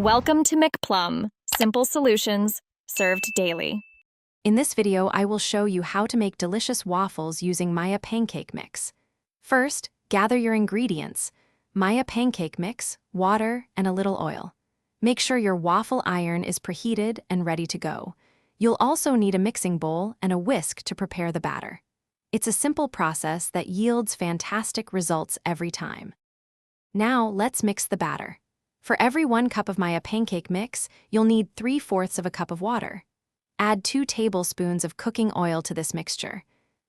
Welcome to McPlum, simple solutions served daily. In this video, I will show you how to make delicious waffles using Maya pancake mix. First, gather your ingredients: Maya pancake mix, water, and a little oil. Make sure your waffle iron is preheated and ready to go. You'll also need a mixing bowl and a whisk to prepare the batter. It's a simple process that yields fantastic results every time. Now, let's mix the batter. For every 1 cup of Maya pancake mix, you'll need 3/4 of a cup of water. Add 2 tablespoons of cooking oil to this mixture.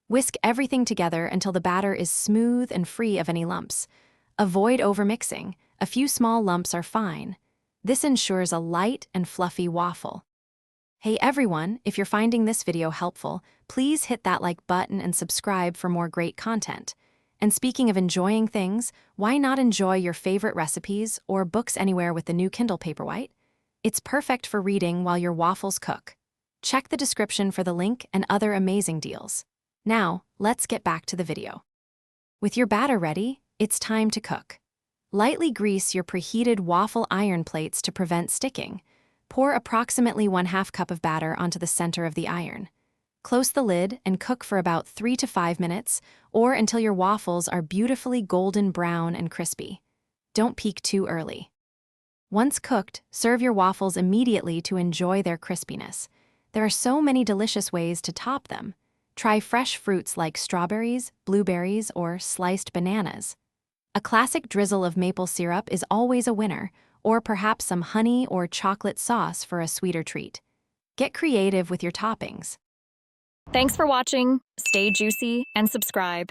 Whisk everything together until the batter is smooth and free of any lumps. Avoid overmixing. A few small lumps are fine. This ensures a light and fluffy waffle. Hey everyone, if you're finding this video helpful, please hit that like button and subscribe for more great content. And speaking of enjoying things, why not enjoy your favorite recipes or books anywhere with the new Kindle Paperwhite? It's perfect for reading while your waffles cook. Check the description for the link and other amazing deals. Now, let's get back to the video. With your batter ready, it's time to cook. Lightly grease your preheated waffle iron plates to prevent sticking. Pour approximately 1/2 cup of batter onto the center of the iron. Close the lid and cook for about 3 to 5 minutes, or until your waffles are beautifully golden brown and crispy. Don't peek too early. Once cooked, serve your waffles immediately to enjoy their crispiness. There are so many delicious ways to top them. Try fresh fruits like strawberries, blueberries, or sliced bananas. A classic drizzle of maple syrup is always a winner, or perhaps some honey or chocolate sauce for a sweeter treat. Get creative with your toppings. Thanks for watching. Stay juicy and subscribe.